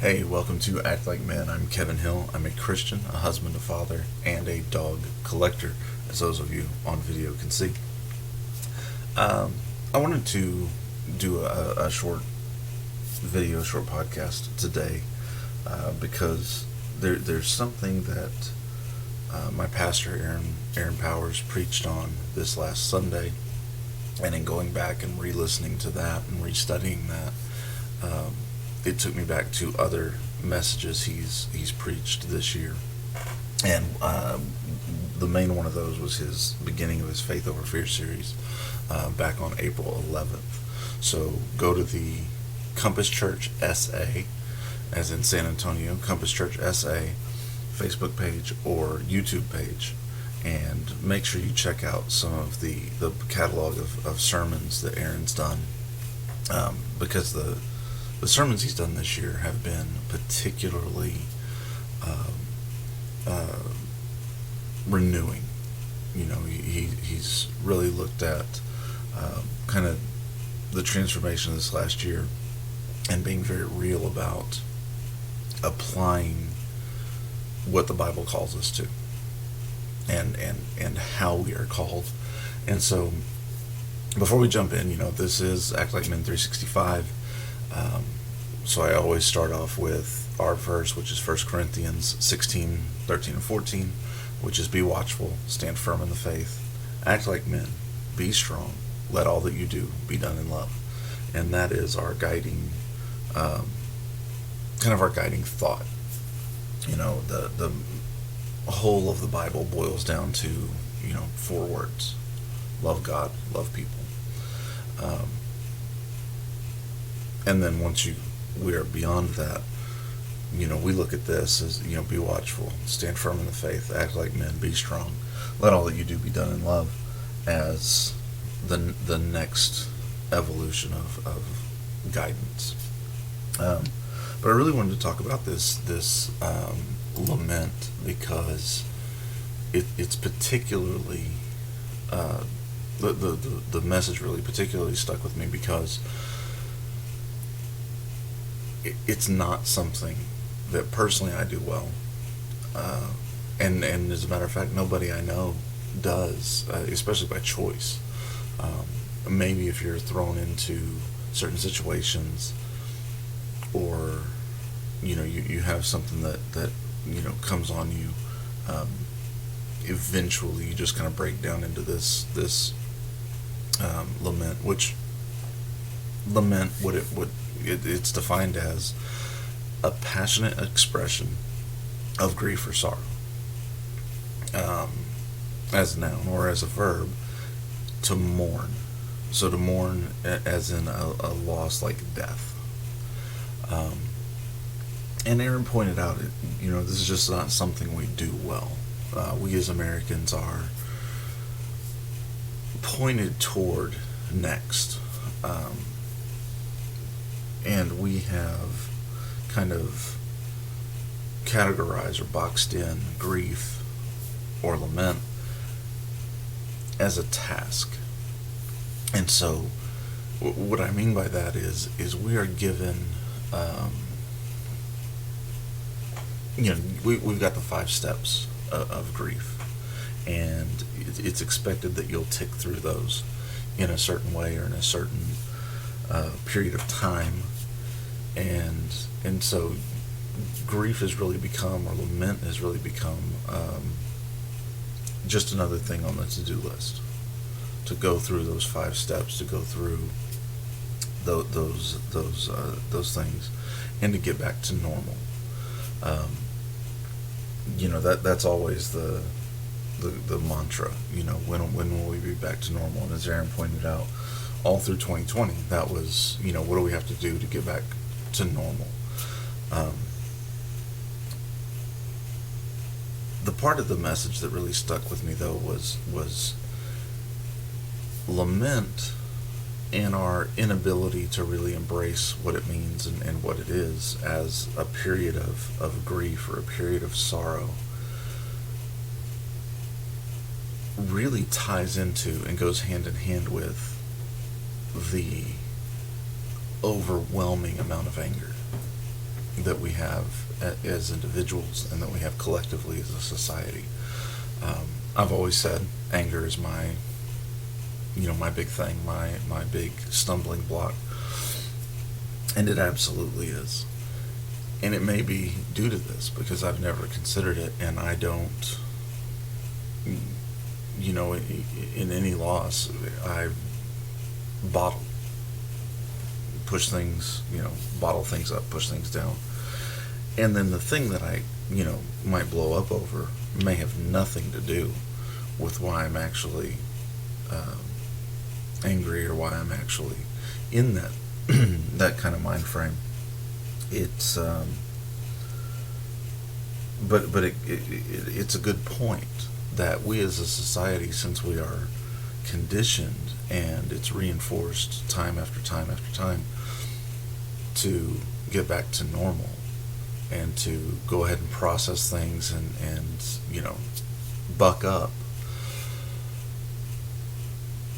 Hey, welcome to Act Like Men. I'm Kevin Hill. I'm a Christian, a husband, a father, and a dog collector, as those of you on video can see. Um, I wanted to do a short video, short podcast today because there's something that my pastor, Aaron Powers, preached on this last Sunday, and in going back and re-listening to that and restudying that, it took me back to other messages he's preached this year, and the main one of those was his beginning of his Faith Over Fear series back on April 11th. So go to the Compass Church SA, as in San Antonio, Compass Church SA Facebook page or YouTube page, and make sure you check out some of the catalog of sermons that Aaron's done, because the sermons he's done this year have been particularly um, uh, renewing. He's really looked at kind of the transformation of this last year and being very real about applying what the Bible calls us to, and how we are called. And so before we jump in, this is Act Like Men 365. So I always start off with our verse, which is 1 Corinthians 16, 13, and 14, which is be watchful, stand firm in the faith, act like men, be strong, let all that you do be done in love. And that is our guiding, kind of our guiding thought. The whole of the Bible boils down to, four words: love God, love people. And then once we are beyond that, we look at this as, be watchful, stand firm in the faith, act like men, be strong, let all that you do be done in love, as the next evolution of guidance. But I really wanted to talk about this lament because it's particularly the message really particularly stuck with me because it's not something that personally I do well, and as a matter of fact, nobody I know does, especially by choice. Maybe if you're thrown into certain situations, or you have something that comes on you, eventually you just kind of break down into this lament, which lament it's defined as a passionate expression of grief or sorrow, as a noun, or as a verb, to mourn. So to mourn as in a loss like death. And Aaron pointed out, this is just not something we do well. We as Americans are pointed toward next. And we have kind of categorized or boxed in grief or lament as a task. And so what I mean by that is we are given, we've got the 5 steps of grief, and it's expected that you'll tick through those in a certain way or in a certain period of time. And so grief has really become, or lament has really become, just another thing on the to-do list, to go through those 5 steps, to go through those things, and to get back to normal. That's always the mantra. When will we be back to normal? And as Aaron pointed out, all through 2020, that was, what do we have to do to get back to normal? The part of the message that really stuck with me, though, was lament and our inability to really embrace what it means and what it is as a period of grief or a period of sorrow really ties into and goes hand in hand with the overwhelming amount of anger that we have as individuals and that we have collectively as a society. I've always said anger is my big thing, my big stumbling block, and it absolutely is. And it may be due to this because I've never considered it, and I don't, in any loss, I bottle, push things, bottle things up, push things down. And then the thing that I, might blow up over may have nothing to do with why I'm actually angry or why I'm actually in that that kind of mind frame. It's but it's a good point that we as a society, since we are conditioned and it's reinforced time after time after time to get back to normal and to go ahead and process things and buck up,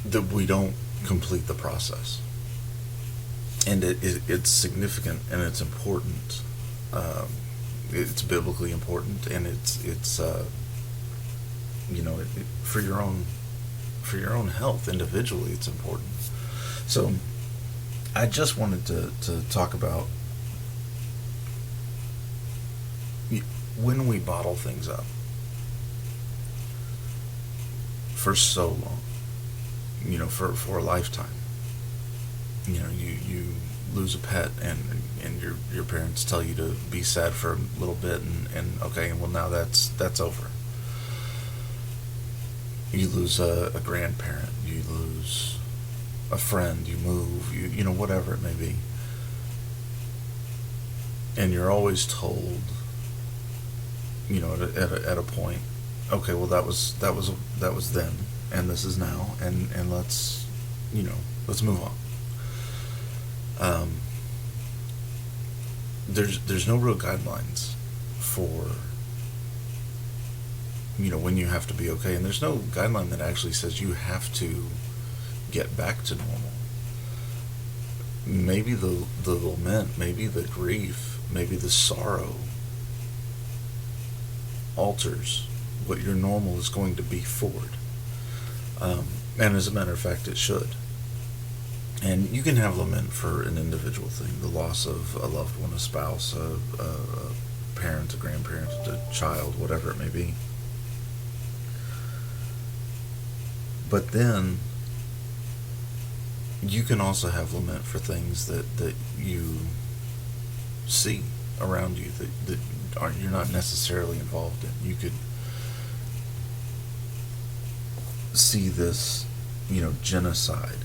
that we don't complete the process. And it's significant and it's important. It's biblically important, and it's for your own health individually. It's important. So I just wanted to talk about when we bottle things up for so long, for a lifetime. You lose a pet, and your parents tell you to be sad for a little bit, and okay, well, now that's over. You lose a grandparent, you lose a friend, you move, whatever it may be, and you're always told, at a point, okay, well, that was then, and this is now, and let's move on. There's no real guidelines for when you have to be okay, and there's no guideline that actually says you have to get back to normal. Maybe the lament, maybe the grief, maybe the sorrow alters what your normal is going to be forward, and as a matter of fact, it should. And you can have lament for an individual thing, the loss of a loved one, a spouse, a parent, a grandparent, a child, whatever it may be. But then you can also have lament for things that you see around you that you're not necessarily involved in. You could see this, genocide.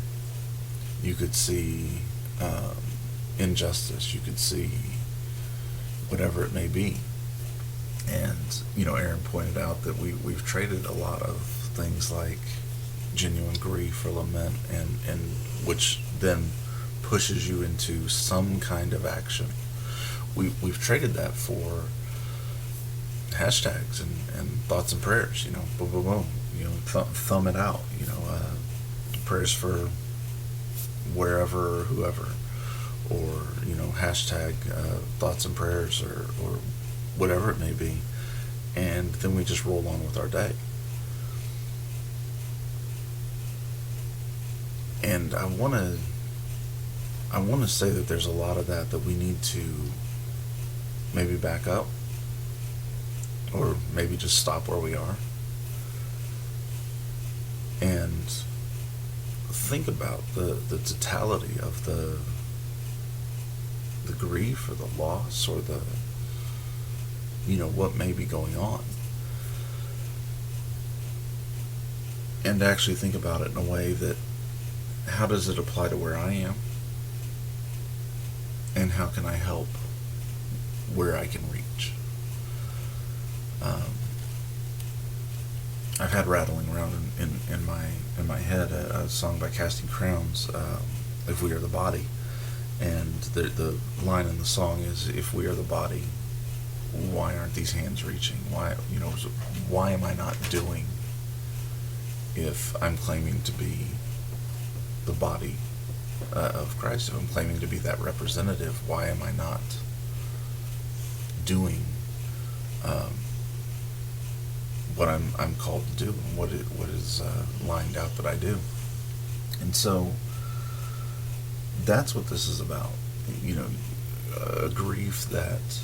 You could see injustice. You could see whatever it may be. And, Aaron pointed out that we've traded a lot of things like genuine grief or lament, and which then pushes you into some kind of action. We've traded that for hashtags and thoughts and prayers, boom, boom, boom, thumb it out, prayers for wherever or whoever, or hashtag thoughts and prayers, or whatever it may be, and then we just roll on with our day. And I want to say that there's a lot of that we need to maybe back up, or maybe just stop where we are and think about the totality of the grief or the loss or the what may be going on, and actually think about it in a way that, how does it apply to where I am, and how can I help where I can reach. I've had rattling around in my head a song by Casting Crowns, "If We Are the Body," and the line in the song is, "If we are the body, why aren't these hands reaching? Why am I not doing? If I'm claiming to be the body of Christ, if I'm claiming to be that representative, why am I not doing what I'm called to do, and what is lined out that I do. And so that's what this is about. You know, a grief that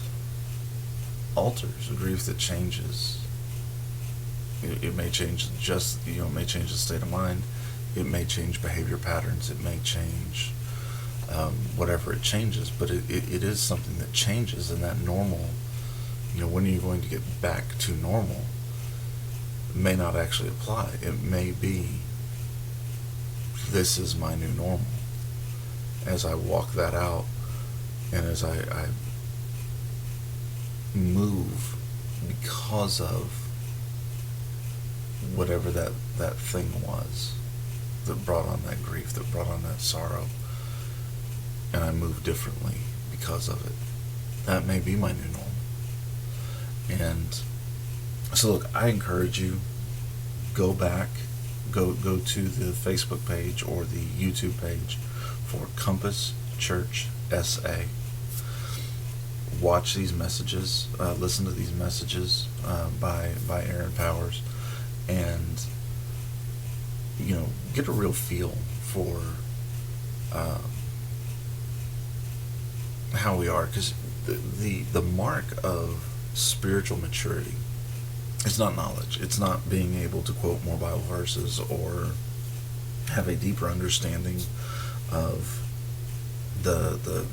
alters, a grief that changes. It may change it may change the state of mind. It may change behavior patterns. It may change whatever it changes, but it is something that changes, and that normal, when are you going to get back to normal, may not actually apply. It may be, this is my new normal. As I walk that out, and as I move because of whatever that thing was that brought on that grief, that brought on that sorrow, and I move differently because of it. That may be my new normal. And so look, I encourage you, go back, go to the Facebook page or the YouTube page for Compass Church SA. Watch these messages, listen to these messages by Aaron Powers, and get a real feel for how we are, because the mark of spiritual maturity is not knowledge. It's not being able to quote more Bible verses or have a deeper understanding of the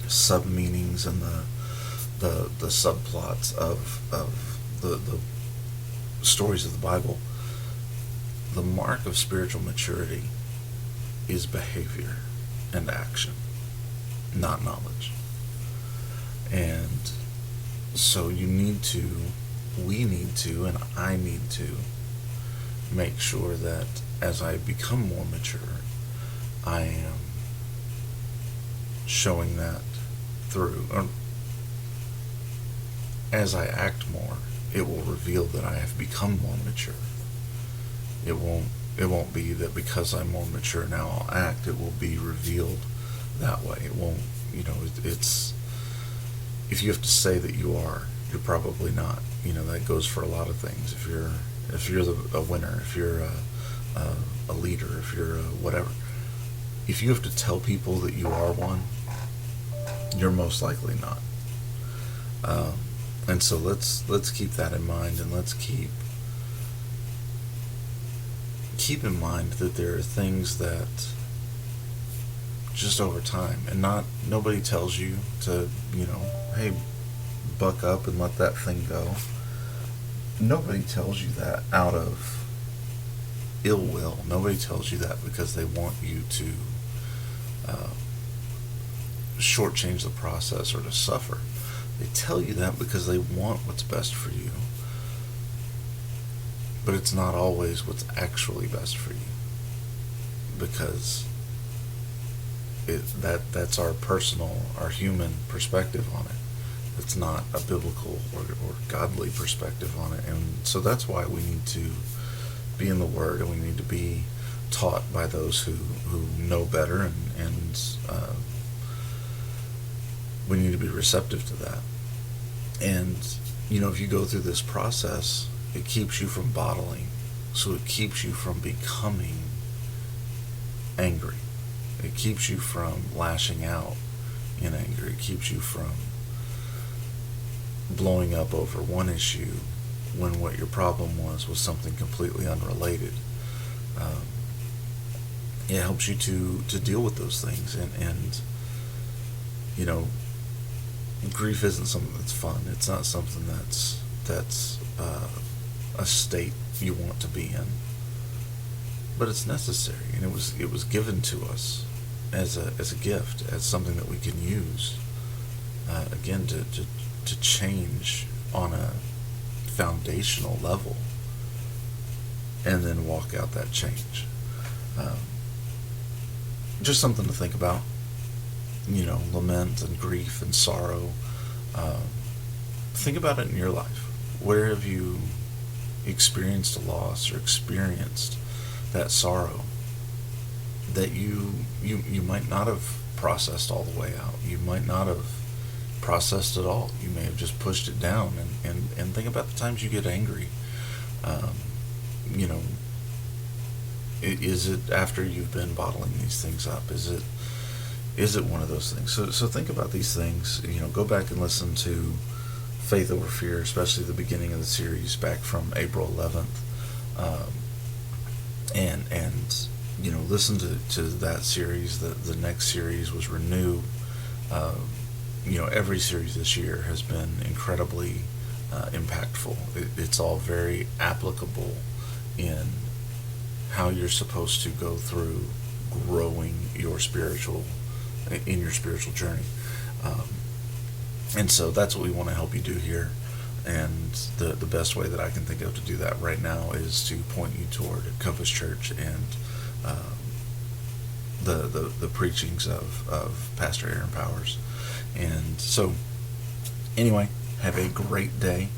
sub meanings and the subplots of the stories of the Bible. The mark of spiritual maturity is behavior and action, not knowledge. And so we need to, and I need to make sure that as I become more mature, I am showing that through. Or as I act more, it will reveal that I have become more mature. It won't be that because I'm more mature now I'll act. It will be revealed that way. It won't, it's, if you have to say that you are, you're probably not. That goes for a lot of things. If you're a winner, if you're a leader, if you're whatever, if you have to tell people that you are one, you're most likely not. And so let's keep that in mind, and let's keep in mind that there are things that just over time, and nobody tells you to, hey, buck up and let that thing go. Nobody tells you that out of ill will. Nobody tells you that because they want you to shortchange the process or to suffer. They tell you that because they want what's best for you. But it's not always what's actually best for you, because that's our personal, our human perspective on it. It's not a biblical or godly perspective on it. And so that's why we need to be in the Word, and we need to be taught by those who know better, and we need to be receptive to that. And if you go through this process, it keeps you from bottling, so it keeps you from becoming angry. It keeps you from lashing out in anger. It keeps you from blowing up over one issue when what your problem was something completely unrelated. It helps you to deal with those things, and grief isn't something that's fun. It's not something that's a state you want to be in, but it's necessary, and it was given to us as a gift, as something that we can use again to change on a foundational level, and then walk out that change. Just something to think about. Lament and grief and sorrow. Think about it in your life. Where have you experienced a loss or experienced that sorrow that you might not have processed all the way out? You might not have processed it all. You may have just pushed it down, and think about the times you get angry. Um, you know, is it after you've been bottling these things up? Is it one of those things? So think about these things. Go back and listen to Faith Over Fear, especially the beginning of the series back from April 11th, and listen to that series. The next series was Renew. Every series this year has been incredibly impactful. It's all very applicable in how you're supposed to go through growing in your spiritual journey. And so that's what we want to help you do here. And the best way that I can think of to do that right now is to point you toward Compass Church and the preachings of Pastor Aaron Powers. And so, anyway, have a great day.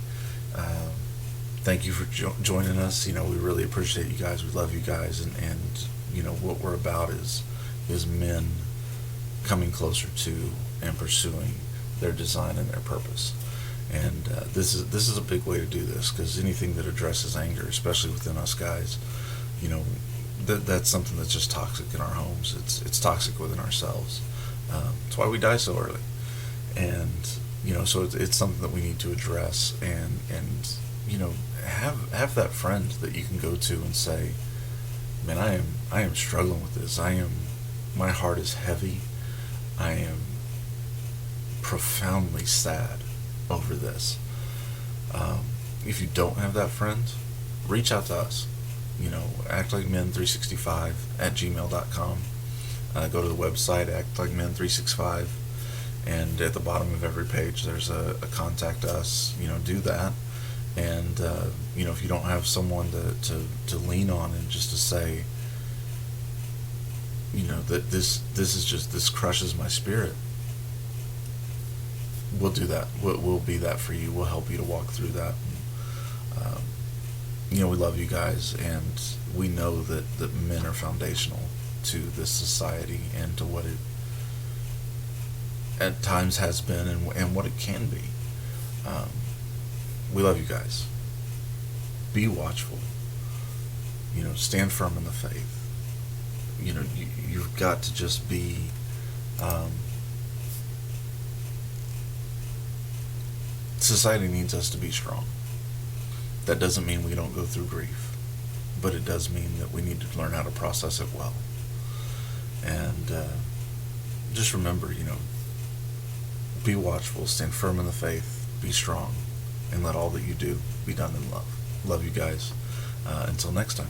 Thank you for joining us. We really appreciate you guys. We love you guys, and what we're about is men coming closer to and pursuing their design and their purpose. And this is a big way to do this, because anything that addresses anger, especially within us guys, that's something that's just toxic in our homes. It's toxic within ourselves. That's why we die so early. And so it's something that we need to address, and have that friend that you can go to and say, man, I am struggling with this. My heart is heavy. I am profoundly sad over this. If you don't have that friend, reach out to us. actlikemen365@gmail.com. Go to the website, actlikemen365, and at the bottom of every page there's a contact us. Do that. And if you don't have someone to lean on and just to say, that this crushes my spirit, we'll do that. We'll be that for you. We'll help you to walk through that. We love you guys, and we know that men are foundational to this society and to what it at times has been and what it can be. We love you guys. Be watchful. Stand firm in the faith. You've got to just be society needs us to be strong. That doesn't mean we don't go through grief, but it does mean that we need to learn how to process it well. And just remember, be watchful, stand firm in the faith, be strong, and let all that you do be done in love. Love you guys. Until next time.